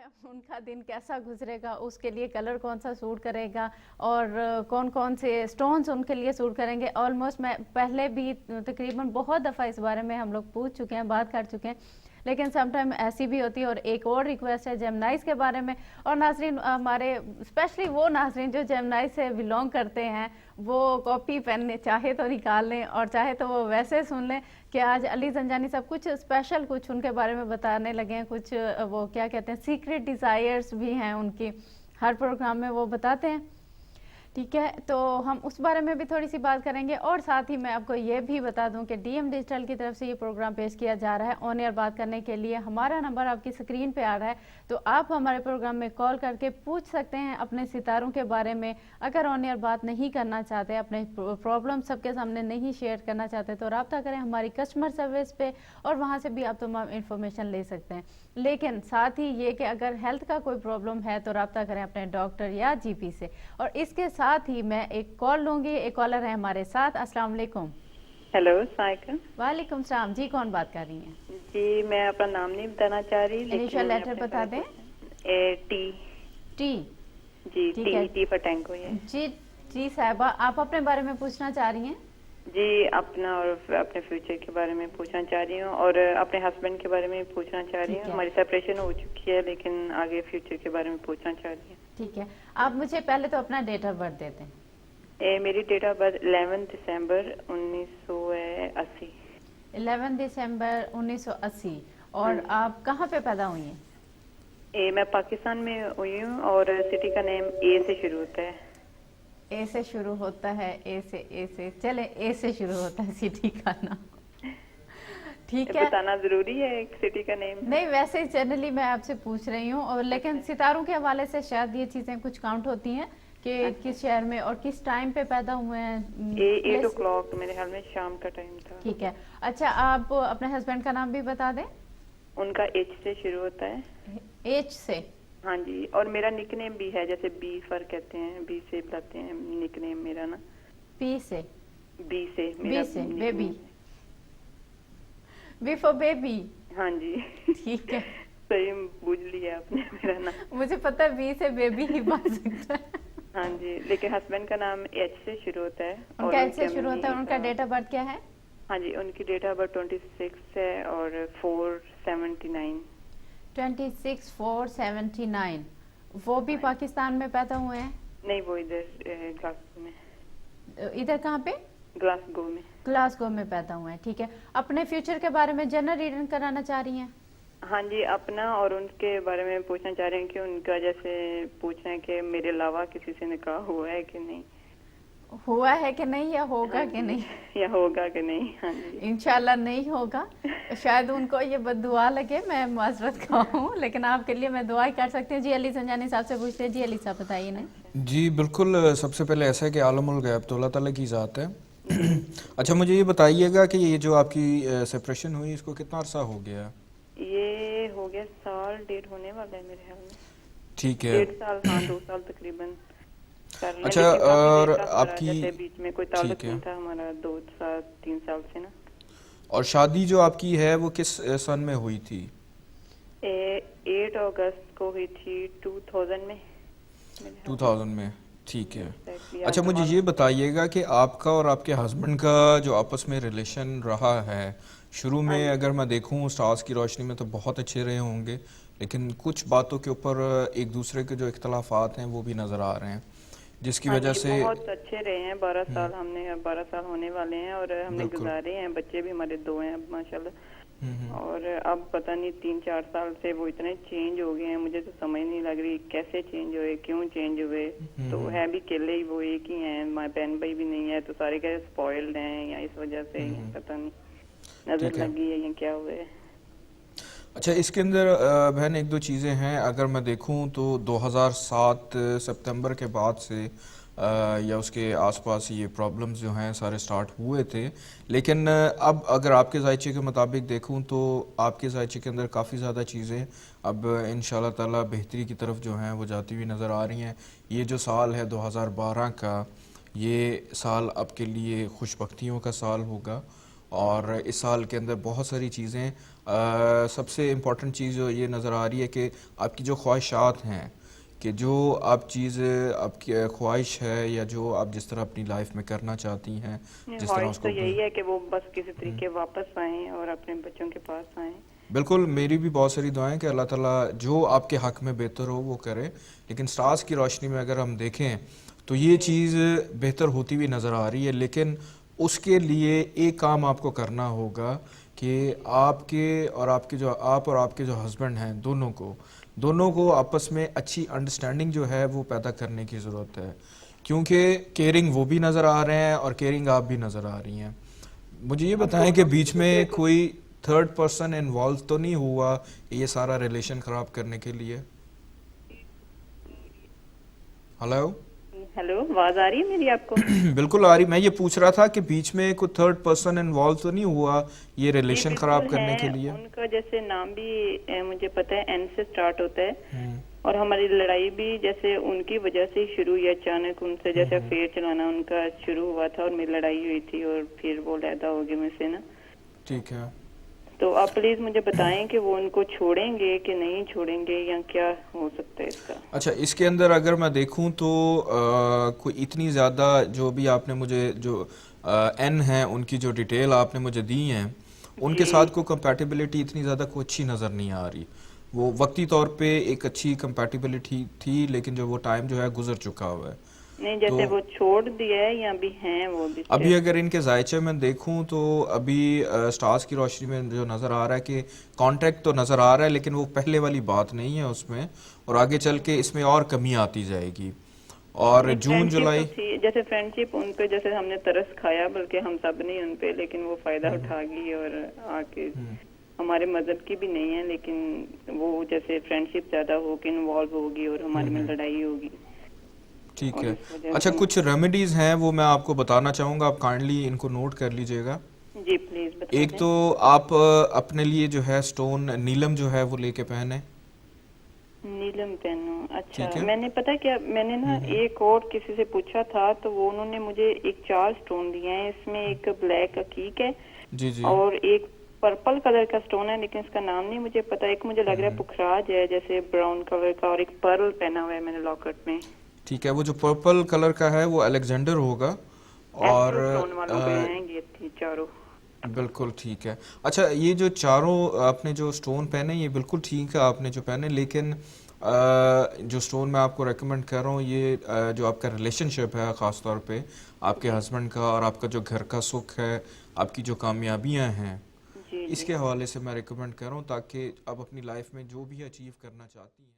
उनका दिन कैसा गुजरेगा, उसके लिए कलर कौन सा सूट करेगा और कौन कौन से स्टोन्स उनके लिए सूट करेंगे। ऑलमोस्ट मैं पहले भी तकरीबन बहुत दफ़ा इस बारे में हम लोग पूछ चुके हैं, बात कर चुके हैं, लेकिन समटाइम ऐसी भी होती है। और एक और रिक्वेस्ट है जेमिनाइज के बारे में। और नाजरीन, हमारे स्पेशली वो नाजरीन जो जेमिनाइज से बिलोंग करते हैं, वो कॉपी पेन चाहे तो निकाल लें और चाहे तो वो वैसे सुन लें कि आज अली जंजानी साहब कुछ स्पेशल कुछ उनके बारे में बताने लगे हैं। कुछ वो क्या कहते हैं, सीक्रेट डिज़ायर्स भी हैं उनकी, हर प्रोग्राम में वो बताते हैं। ठीक है, तो हम उस बारे में भी थोड़ी सी बात करेंगे। और साथ ही मैं आपको ये भी बता दूं कि डीएम डिजिटल की तरफ से ये प्रोग्राम पेश किया जा रहा है। ऑन एयर बात करने के लिए हमारा नंबर आपकी स्क्रीन पे आ रहा है, तो आप हमारे प्रोग्राम में कॉल करके पूछ सकते हैं अपने सितारों के बारे में। अगर ऑन एयर बात नहीं करना चाहते, अपने प्रॉब्लम सबके सामने नहीं शेयर करना चाहते, तो रब्ता करें हमारी कस्टमर सर्विस पे और वहाँ से भी आप तमाम इंफॉर्मेशन ले सकते हैं। लेकिन साथ ही ये कि अगर हेल्थ का कोई प्रॉब्लम है तो रब्ता करें अपने डॉक्टर या जीपी से। और इसके साथ ही मैं एक कॉल लूंगी। एक कॉलर है हमारे साथ। अस्सलाम वालेकुम। Hello cycle. वालेकुम सलाम जी, कौन बात कर रही हैं? जी मैं अपना नाम नहीं बताना चाह रही, इनिशियल लेटर बता दें। टी। टी। जी ठीक टी है टी पर टैंको है जी। जी साहिबा, आप अपने बारे में पूछना चाह रही हैं? जी, अपना और अपने फ्यूचर के बारे में पूछना चाह रही हूँ और अपने हस्बैंड के बारे में पूछना चाह रही हूँ। हमारी सेपरेशन हो चुकी है, लेकिन आगे फ्यूचर के बारे में पूछना चाह रही हूँ। ठीक है, आप मुझे पहले तो अपना डेट ऑफ बर्थ दे दें। मेरी डेट ऑफ बर्थ 11 दिसंबर 1980। 11 दिसंबर 1980। और आप कहाँ पे पैदा हुई हैं? मैं पाकिस्तान में हुई हूँ और सिटी का नेम ए से शुरू होता है। ए से शुरू होता है? ए से चले, ए से शुरू होता है सिटी का नाम। ठीक है, बताना जरूरी है एक सिटी का नेम? नहीं, वैसे जनरली मैं आपसे पूछ रही हूँ। और लेकिन सितारों के हवाले से शायद ये चीजें कुछ काउंट होती हैं कि किस शहर में और किस टाइम पे पैदा हुए हैं। 8 o'clock मेरे ख्याल में शाम का टाइम था। ठीक है, अच्छा आप अपने हस्बैंड का नाम भी बता दें। उनका एच से शुरू होता है। एच से? हाँ जी, और मेरा निकनेम भी है, जैसे बी फर कहते हैं, बी से बुलाते हैं निकनेम मेरा ना। पी से? बी से बी से बेबी? B for baby? हाँ जी। ठीक है, सही बुझ लिया आपने मेरा नाम। मुझे पता है बी से बेबी ही बन सकता है। हाँ जी, लेकिन हस्बैंड का नाम एच से शुरू होता है। उनका एच से शुरू होता है। उनका डेट ऑफ बर्थ क्या है? हाँ जी, उनकी डेट ऑफ बर्थ 26 है और 479। 26/4/79। वो भी पाकिस्तान में पैदा हुए हैं? नहीं, वो इधर ग्लासगो में। इधर कहाँ पे? ग्लासगो में। ग्लासगो में पैदा हुए हैं। ठीक है, अपने फ्यूचर के बारे में जनरल रीडिंग कराना चाह रही हैं? हाँ जी, अपना और उनके बारे में पूछना चाह रहे हैं कि उनका जैसे पूछना है कि मेरे अलावा किसी से निकाह हुआ है कि नहीं, हुआ है कि नहीं, या होगा कि नहीं? या होगा कि नहीं। हाँ जी, इंशाल्लाह नहीं होगा। शायद उनको ये बद्दुआ लगे, मैं माजरत खाऊं, लेकिन आपके लिए मैं दुआ ही कर सकती हूँ। जी अली जंजानी साहब से पूछते हैं। जी अली साहब बताइए ना। जी बिल्कुल, सबसे पहले ऐसा है कि आलमुल गैब तो अल्लाह ताला की ज़ात है। अच्छा, मुझे ये बताइएगा कि ये जो आपकी सेपरेशन हुई, इसको कितना अरसा हो गया? ये हो गया साल डेढ़ होने वाला है मेरे ख्याल में। ठीक है, 1.5 साल, हाँ 2 साल तकरीबन कर लें। अच्छा, लेकिन काफी और देर का हमारा आपकी जैसे बीच में कोई ताल्लुक ठीक है, नहीं था हमारा 2 साल 3 साल से ना। और शादी जो आपकी है वो किस सन में हुई थी? 8 अगस्त को हुई थी 2000 में। 2000 में? ठीक है। Exactly, अच्छा, मुझे ये बताइएगा कि आपका और आपके हस्बैंड का जो आपस में रिलेशन रहा है, शुरू में अगर मैं देखूं स्टार्स की रोशनी में तो बहुत अच्छे रहे होंगे, लेकिन कुछ बातों के ऊपर एक दूसरे के जो इख्तलाफात हैं वो भी नज़र आ रहे हैं, जिसकी वजह से बहुत अच्छे रहे हैं। 12 साल हमने 12 साल होने वाले हैं और हमने गुजारे हैं। बच्चे भी हमारे 2 हैं अब माशाल्लाह। और अब पता नहीं 3-4 साल से वो इतने चेंज हो गए हैं, मुझे तो समझ नहीं लग रही कैसे चेंज हुए, क्यों चेंज हुए। तो है भी अकेले ही, वो एक ही हैं, माँ बहन भाई भी नहीं है, तो सारे कहे स्पॉइल्ड हैं या इस वजह से पता नहीं नजर लगी है या क्या हुआ है। अच्छा, इसके अंदर बहन एक दो चीज़ें हैं। अगर मैं देखूं तो 2007 सितंबर के बाद से या उसके आसपास ये प्रॉब्लम्स जो हैं सारे स्टार्ट हुए थे, लेकिन अब अगर आपके जायचे के मुताबिक देखूं तो आपके जायचे के अंदर काफ़ी ज़्यादा चीज़ें अब इंशाल्लाह ताला बेहतरी की तरफ जो हैं वो जाती हुई नज़र आ रही हैं। ये जो साल है 2012 का, ये साल आपके लिए खुशबख्तियों का साल होगा और इस साल के अंदर बहुत सारी चीज़ें, सबसे इम्पोर्टेंट चीज़ जो ये नज़र आ रही है कि आपकी जो ख्वाहिशात हैं, कि जो आप चीज़, आपकी ख्वाहिश है या जो आप जिस तरह अपनी लाइफ में करना चाहती हैं, जिस तरह ख्वाहिश उसको तो यही है कि वो बस किसी तरीके वापस आए और अपने बच्चों के पास आए। बिल्कुल, मेरी भी बहुत सारी दुआएं कि अल्लाह ताला जो आपके हक में बेहतर हो वो करे। लेकिन स्टार्स की रोशनी में अगर हम देखें तो ये चीज़ बेहतर होती हुई नज़र आ रही है, लेकिन उसके लिए एक काम आपको करना होगा कि आप और आपके जो हस्बैंड हैं, दोनों को आपस में अच्छी अंडरस्टैंडिंग जो है वो पैदा करने की ज़रूरत है, क्योंकि केयरिंग वो भी नज़र आ रहे हैं और केयरिंग आप भी नज़र आ रही हैं। मुझे ये बताएं कि बीच में कोई थर्ड पर्सन इन्वॉल्व तो नहीं हुआ ये सारा रिलेशन खराब करने के लिए? हेलो? हेलो, आवाज आ रही है मेरी आपको? बिल्कुल आ रही। मैं ये पूछ रहा था कि बीच में कोई थर्ड पर्सन इन्वॉल्व तो नहीं हुआ ये जी रिलेशन खराब बिल्कुल करने के है। लिए? उनका जैसे नाम भी मुझे पता है, एन से स्टार्ट होता है। हम्म, और हमारी लड़ाई भी जैसे उनकी वजह से ही शुरू हुई। अचानक उनसे जैसे अफेयर चलाना उनका शुरू हुआ था और मेरी लड़ाई हुई थी और फिर वो अलहदा हो गए मुझसे ना। ठीक है। तो आप प्लीज मुझे बताएं कि वो उनको छोड़ेंगे कि नहीं छोड़ेंगे या क्या हो सकता है इसका। अच्छा, इसके अंदर अगर मैं देखूं तो कोई इतनी ज़्यादा जो भी आपने मुझे जो एन है उनकी जो डिटेल आपने मुझे दी हैं, उनके जी साथ कोई कंपैटिबिलिटी इतनी ज़्यादा कोई अच्छी नज़र नहीं आ रही। वो वक्ती तौर पे एक अच्छी कंपैटिबिलिटी थी, लेकिन जो वो टाइम जो है गुजर चुका हुआ है। नहीं, जैसे तो वो छोड़ दिया है या अभी हैं वो भी अभी स्टिल? अगर इनके जायचे में देखूं तो अभी स्टार्स की रोशनी में जो नज़र आ रहा है कि कांटेक्ट तो नज़र आ रहा है, लेकिन वो पहले वाली बात नहीं है उसमें, और आगे चल के इसमें और कमी आती जाएगी। और नहीं, जून फ्रेंडशिप तो जुलाई थी, जैसे फ्रेंडशिप उन पे जैसे हमने तरस खाया, बल्कि हम सब नहीं उन पे, लेकिन वो फायदा उठा गई और आके हमारे मजहब की भी नहीं है, लेकिन वो जैसे फ्रेंडशिप ज्यादा होगी, इन्वॉल्व होगी और हमारे में लड़ाई होगी। ठीक और है। इस वजह अच्छा, से कुछ रेमेडीज हैं वो मैं आपको बताना चाहूँगा, आप काइंडली इनको नोट कर लीजिएगा। जी प्लीज बता एक दें। तो आप अपने लिए जो है स्टोन नीलम जो है वो लेके पहने। नीलम पेनो, अच्छा। ठीक है। मैंने पता क्या, मैंने ना एक और किसी से पूछा था तो वो उन्होंने मुझे एक 4 स्टोन दिए हैं। इसमें एक ब्लैक अकीक है जी जी। और एक पर्पल कलर का स्टोन है, लेकिन इसका नाम नहीं मुझे पता। एक मुझे लग रहा है पुखराज है जैसे ब्राउन कलर का, और एक पर्ल पहना हुआ है मैंने लॉकेट में। ठीक है, वो जो पर्पल कलर का है वो अलेक्जेंडर होगा। और एस्ट्रो स्टोन वालों के हैं ये थी चारों। बिल्कुल ठीक है। अच्छा, ये जो चारों आपने जो स्टोन पहने ये बिल्कुल ठीक है आपने जो पहने, लेकिन जो स्टोन मैं आपको रेकमेंड कर रहा हूँ ये जो आपका रिलेशनशिप है, ख़ास तौर पे आपके हस्बैंड का और आपका जो घर का सुख है, आपकी जो कामयाबियाँ हैं, जी जी। इसके हवाले से मैं रिकमेंड कर रहा हूँ, ताकि आप अपनी लाइफ में जो भी अचीव करना चाहती हैं